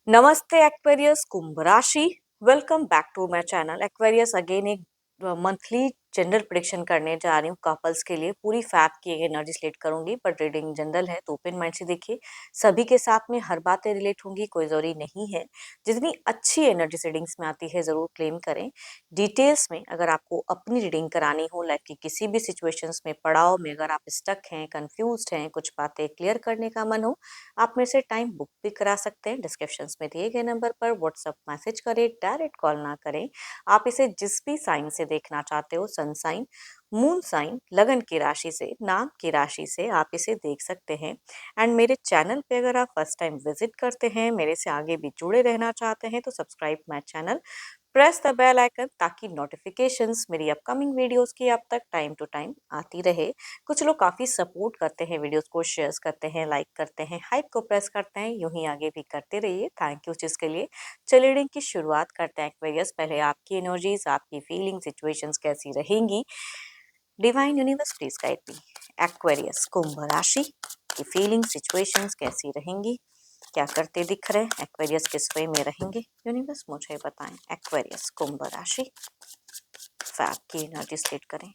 नमस्ते एक्वेरियस कुंभ राशि। Welcome back to my channel Aquarius. Again एक मंथली जनरल प्रेडिक्शन करने जा रही हूँ कपल्स के लिए। पूरी फैब की एनर्जी सिलेक्ट करूंगी, पर रीडिंग जनरल है तो ओपन माइंड से देखिए। सभी के साथ में हर बातें रिलेट होंगी, कोई जरूरी नहीं है। जितनी अच्छी एनर्जी रीडिंग्स में आती है जरूर क्लेम करें। डिटेल्स में अगर आपको अपनी रीडिंग करानी हो, लाइक कि किसी भी सिचुएशंस में, पड़ाव में अगर आप स्टक हैं, कंफ्यूज्ड हैं, कुछ बातें क्लियर करने का मन हो, आप मेरे से टाइम बुक भी करा सकते हैं। डिस्क्रिप्शन में दिए गए नंबर पर व्हाट्सएप मैसेज करें, डायरेक्ट कॉल ना करें। आप इसे जिस भी साइन से देखना चाहते हो, सन साइन, मून साइन, लगन की राशि से, नाम की राशि से आप इसे देख सकते हैं। एंड मेरे चैनल पे अगर आप फर्स्ट टाइम विजिट करते हैं, मेरे से आगे भी जुड़े रहना चाहते हैं, तो subscribe my channel, press the bell icon, ताकि नोटिफिकेशंस मेरी अपकमिंग वीडियोस की आप तक टाइम टू टाइम आती रहे। कुछ लोग काफी सपोर्ट करते हैं, वीडियोस को शेयर करते हैं, लाइक करते हैं, हाइप को प्रेस करते हैं। यूं ही आगे भी करते रहिए, थैंक यू चीज के लिए। चलिए रीडिंग की शुरुआत करते हैं एक्वेरियस। पहले आपकी एनर्जीज, आपकी फीलिंग, सिचुएशंस कैसी रहेंगी? Divine universe please guide me. Aquarius कुंभ राशि की फीलिंग, सिचुएशंस कैसी रहेंगी? क्या करते दिख रहे? एक्वेरियस किस वे में रहेंगे? यूनिवर्स मुझे बताएं। एक्वेरियस कुंभ राशि, फैब की एनर्जी स्प्लिट करें।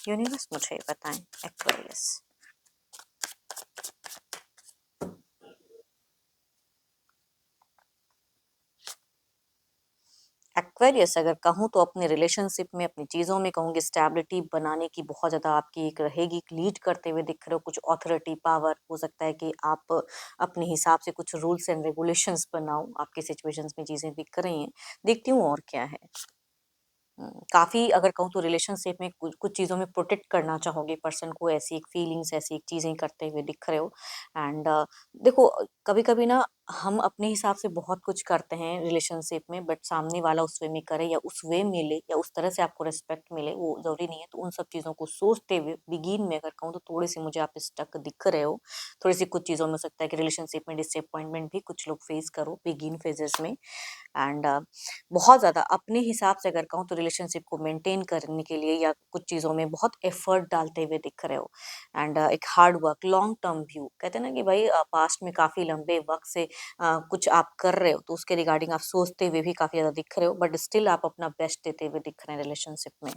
यूनिवर्स मुझे बताएं। एक्वेरियस। एक्वेरियस अगर कहूँ तो अपने रिलेशनशिप में, अपनी चीज़ों में कहूँगी स्टेबिलिटी बनाने की बहुत ज़्यादा आपकी एक रहेगी। लीड करते हुए दिख रहे हो, कुछ अथॉरिटी पावर हो सकता है कि आप अपने हिसाब से कुछ रूल्स एंड रेगुलेशंस बनाओ। आपकी सिचुएशंस में चीज़ें दिख रही हैं, देखती हूँ और क्या है। काफ़ी अगर कहूँ तो रिलेशनशिप में कुछ कुछ चीज़ों में प्रोटेक्ट करना चाहोगे पर्सन को, ऐसी एक फीलिंग्स, ऐसी एक चीज़ें करते हुए दिख रहे हो। एंड देखो, कभी-कभी ना हम अपने हिसाब से बहुत कुछ करते हैं रिलेशनशिप में, बट सामने वाला उस वे में करे या उस वे मिले या उस तरह से आपको रिस्पेक्ट मिले, वो ज़रूरी नहीं है। तो उन सब चीज़ों को सोचते हुए बिगिन में अगर कहूँ तो थोड़े-से मुझे आप स्टक दिख रहे हो। थोड़ी-सी कुछ चीज़ों में हो सकता है कि रिलेशनशिप में डिसअपॉइंटमेंट भी कुछ लोग फेस करो बिगिन फेजेज़ में। एंड बहुत ज़्यादा अपने हिसाब से अगर कहूँ तो रिलेशनशिप को मेंटेन करने के लिए या कुछ चीज़ों में बहुत एफर्ट डालते हुए दिख रहे हो। एंड एक hard work, long term view, कहते हैं ना कि भाई पास्ट में काफ़ी लंबे वक्त से कुछ आप कर रहे हो, तो उसके रिगार्डिंग आप सोचते हुए भी काफ़ी ज़्यादा दिख रहे हो, बट स्टिल आप अपना बेस्ट देते हुए दिख रहे हैं रिलेशनशिप में।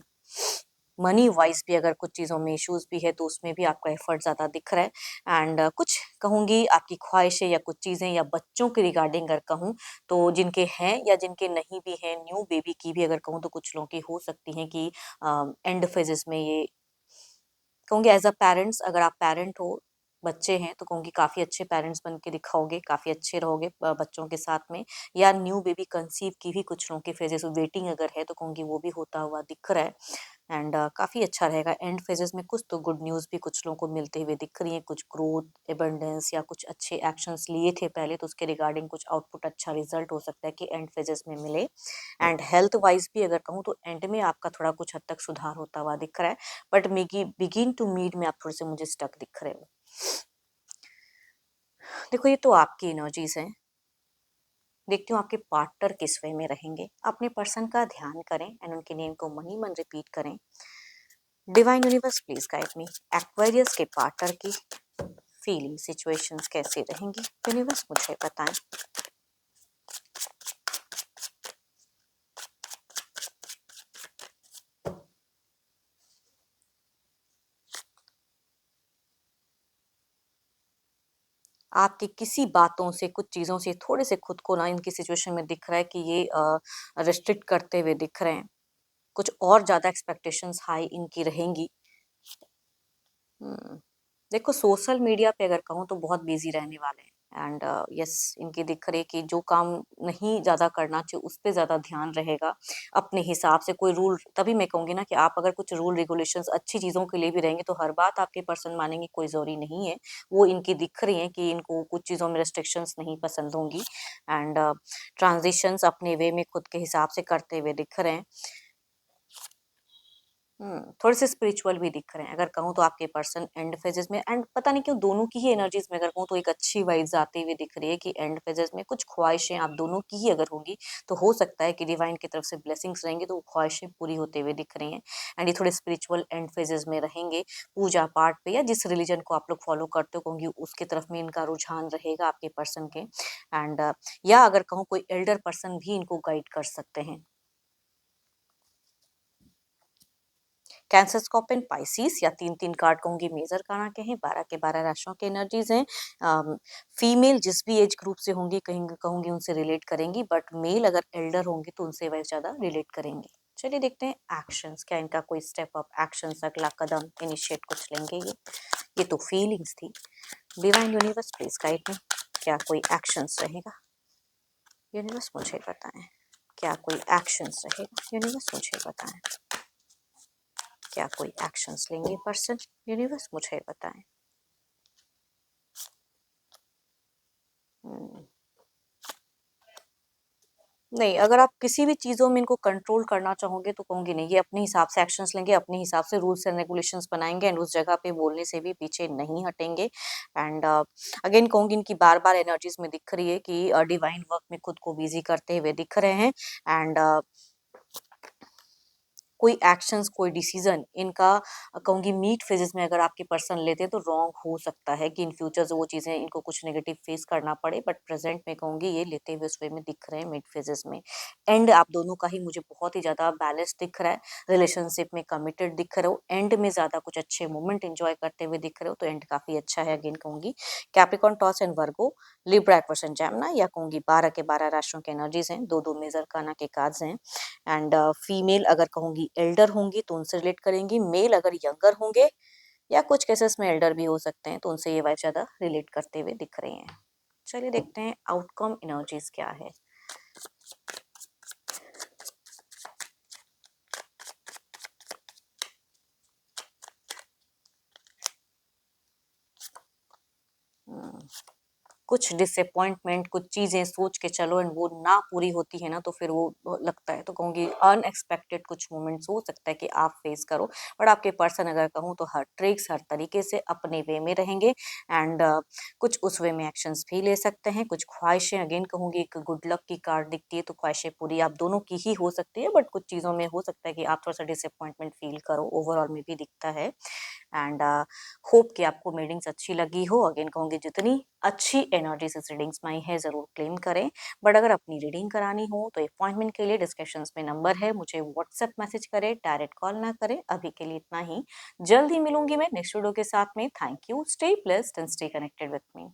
मनी वाइज भी अगर कुछ चीज़ों में इश्यूज भी है, तो उसमें भी आपका एफर्ट ज़्यादा दिख रहा है। एंड कुछ कहूँगी आपकी ख्वाहिशें या कुछ चीज़ें या बच्चों के रिगार्डिंग अगर कहूँ, तो जिनके हैं या जिनके नहीं भी हैं, न्यू बेबी की भी अगर कहूँ तो कुछ लोगों की हो सकती हैं कि एंड फेजेस में ये कहूँगी एज़ अ पेरेंट्स, अगर आप पेरेंट हो, बच्चे हैं, तो कहूँगी काफ़ी अच्छे पेरेंट्स बन के दिखाओगे, काफ़ी अच्छे रहोगे बच्चों के साथ में। या न्यू बेबी कंसीव की भी कुछ लोगों के फेजेस वेटिंग अगर है, तो कहूँगी वो भी होता हुआ दिख रहा है। एंड काफ़ी अच्छा रहेगा। एंड फेजेस में कुछ तो गुड न्यूज़ भी कुछ लोगों को मिलते हुए दिख रही है, कुछ ग्रोथ, एबंडेंस या कुछ अच्छे एक्शंस लिए थे पहले, तो उसके रिगार्डिंग कुछ आउटपुट, अच्छा रिजल्ट हो सकता है कि एंड फेजेस में मिले। एंड हेल्थ वाइज भी अगर कहूँ तो एंड में आपका थोड़ा कुछ हद तक सुधार होता हुआ दिख रहा है, बट बिगिन टू मीड में आप थोड़े से मुझे स्टक दिख रहे हो। देखो, ये तो आपकी एनर्जीज हैं। देखती हूँ आपके पार्टनर किस वे में रहेंगे। अपने पर्सन का ध्यान करें एंड उनके नेम को मन ही मन रिपीट करें। Divine universe please guide me. Aquarius के पार्टनर की फीलिंग, सिचुएशंस कैसे रहेंगी? यूनिवर्स मुझे बताएं। आपकी किसी बातों से, कुछ चीज़ों से थोड़े से खुद को ना इनकी सिचुएशन में दिख रहा है कि ये रिस्ट्रिक्ट करते हुए दिख रहे हैं। कुछ और ज़्यादा एक्सपेक्टेशंस हाई इनकी रहेंगी। हुँ। देखो, सोशल मीडिया पे अगर कहूँ तो बहुत बिज़ी रहने वाले हैं। एंड यस, इनकी दिख रही है कि जो काम नहीं ज़्यादा करना चाहिए उस पे ज़्यादा ध्यान रहेगा। अपने हिसाब से कोई रूल, तभी मैं कहूँगी ना कि आप अगर कुछ रूल रेगुलेशंस अच्छी चीज़ों के लिए भी रहेंगे, तो हर बात आपके पर्सन मानेंगे, कोई ज़रूरी नहीं है। वो इनकी दिख रही है कि इनको कुछ चीज़ों में रिस्ट्रिक्शंस नहीं पसंद होंगी। एंड ट्रांज़िशंस अपने वे में खुद के हिसाब से करते हुए दिख रहे हैं। थोड़े से स्पिरिचुअल भी दिख रहे हैं। अगर कहूँ तो आपके पर्सन एंड फेजेस में, एंड पता नहीं क्यों दोनों की ही एनर्जीज में अगर कहूँ तो एक अच्छी वाइब्स आती हुई दिख रही है कि एंड फेजेस में कुछ ख्वाहिशें आप दोनों की ही अगर होंगी तो हो सकता है कि डिवाइन की तरफ से ब्लेसिंग्स रहेंगी तो वो ख्वाहिशें पूरी होते हुए दिख रही हैं। एंड ये थोड़े स्पिरिचुअल एंड फेजेस में रहेंगे, पूजा पाठ पे या जिस रिलीजन को आप लोग फॉलो करते हो कहूँगी उसकी तरफ में इनका रुझान रहेगा आपके पर्सन के। एंड या अगर कहूँ कोई एल्डर पर्सन भी इनको गाइड कर सकते हैं। कैंसर, स्कॉर्पियन, पाइसिस या 3-3 कार्ड कहूँगी मेजर काना के हैं, 12 के 12 राशियों के एनर्जीज हैं। फीमेल जिस भी एज ग्रुप से होंगी कहीं कहूँगी उनसे रिलेट करेंगी, बट मेल अगर एल्डर होंगे तो उनसे वह ज़्यादा रिलेट करेंगी। चलिए देखते हैं एक्शंस, क्या इनका कोई स्टेप अप एक्शंस, अगला कदम इनिशिएट कुछ लेंगे ये तो फीलिंग्स थी। डिवाइन यूनिवर्स प्लीज गाइड में, क्या कोई एक्शंस रहेगा? यूनिवर्स मुझे बताएं, क्या कोई एक्शंस रहेगा? यूनिवर्स मुझे बताएं, क्या कोई एक्शंस लेंगे पर्सन? यूनिवर्स मुझे बताएं। हम्म, नहीं, अगर आप किसी भी चीज़ों में इनको कंट्रोल करना चाहोगे तो कहूँगी नहीं, ये अपने हिसाब से एक्शंस लेंगे, अपने हिसाब से रूल्स एंड रेगुलेशंस बनाएंगे एंड उस जगह पे बोलने से भी पीछे नहीं हटेंगे। एंड अगेन कहूँगी इनकी बार-बार एनर्जीज में दिख रही है कि डिवाइन वर्क में खुद को बिजी करते हुए दिख रहे हैं। एंड कोई एक्शंस, कोई डिसीजन इनका कहूँगी मिड फेजेस में अगर आपके पर्सन लेते हैं तो रॉन्ग हो सकता है कि इन फ्यूचर वो चीज़ें इनको कुछ नेगेटिव फेस करना पड़े, बट प्रेजेंट में कहूँगी ये लेते हुए उस वे में दिख रहे हैं मिड फेजेस में। एंड आप दोनों का ही मुझे बहुत ही ज़्यादा बैलेंस दिख रहा है, रिलेशनशिप में कमिटेड दिख रहे हो, एंड में ज़्यादा कुछ अच्छे मोमेंट एंजॉय करते हुए दिख रहे हो, तो एंड काफ़ी अच्छा है। अगेन कहूँगी Capricorn, toss and Virgo, Libra, Aquarius, Gemini या कहूँगी 12 के 12 राशियों के एनर्जीज हैं, 2-2 मेजर काना के कार्ड्स हैं। एंड फीमेल अगर कहूँगी एल्डर होंगी तो उनसे रिलेट करेंगी, मेल अगर यंगर होंगे या कुछ केसेस में एल्डर भी हो सकते हैं तो उनसे ये वाइफ ज़्यादा रिलेट करते हुए दिख रही हैं। चलिए देखते हैं आउटकम एनर्जीज क्या है। हम्म, कुछ डिसअपॉइंटमेंट, कुछ चीज़ें सोच के चलो एंड वो ना पूरी होती है ना तो फिर वो लगता है, तो कहूँगी अनएक्सपेक्टेड कुछ मोमेंट्स हो सकता है कि आप फेस करो, बट आपके पर्सन अगर कहूँ तो हर ट्रिक्स हर तरीके से अपने वे में रहेंगे। एंड कुछ उस वे में एक्शंस भी ले सकते हैं। कुछ ख्वाहिशें, अगेन कहूँगी एक गुड लक की कार्ड दिखती है तो ख्वाहिशें पूरी आप दोनों की ही हो सकती है, बट कुछ चीज़ों में हो सकता है कि आप थोड़ा सा डिसअपॉइंटमेंट फील करो, ओवरऑल में भी दिखता है। एंड होप कि आपको रीडिंग्स अच्छी लगी हो। अगेन कहूँगी जितनी अच्छी एनर्जी से रीडिंग्स में आई है ज़रूर क्लेम करें, बट अगर अपनी रीडिंग करानी हो तो अपॉइंटमेंट के लिए डिस्क्रिप्शंस में नंबर है, मुझे व्हाट्सएप मैसेज करें, डायरेक्ट कॉल ना करें। अभी के लिए इतना ही, जल्द ही मिलूंगी मैं नेक्स्ट वीडियो के साथ में। Thank you, stay blessed and stay connected with me.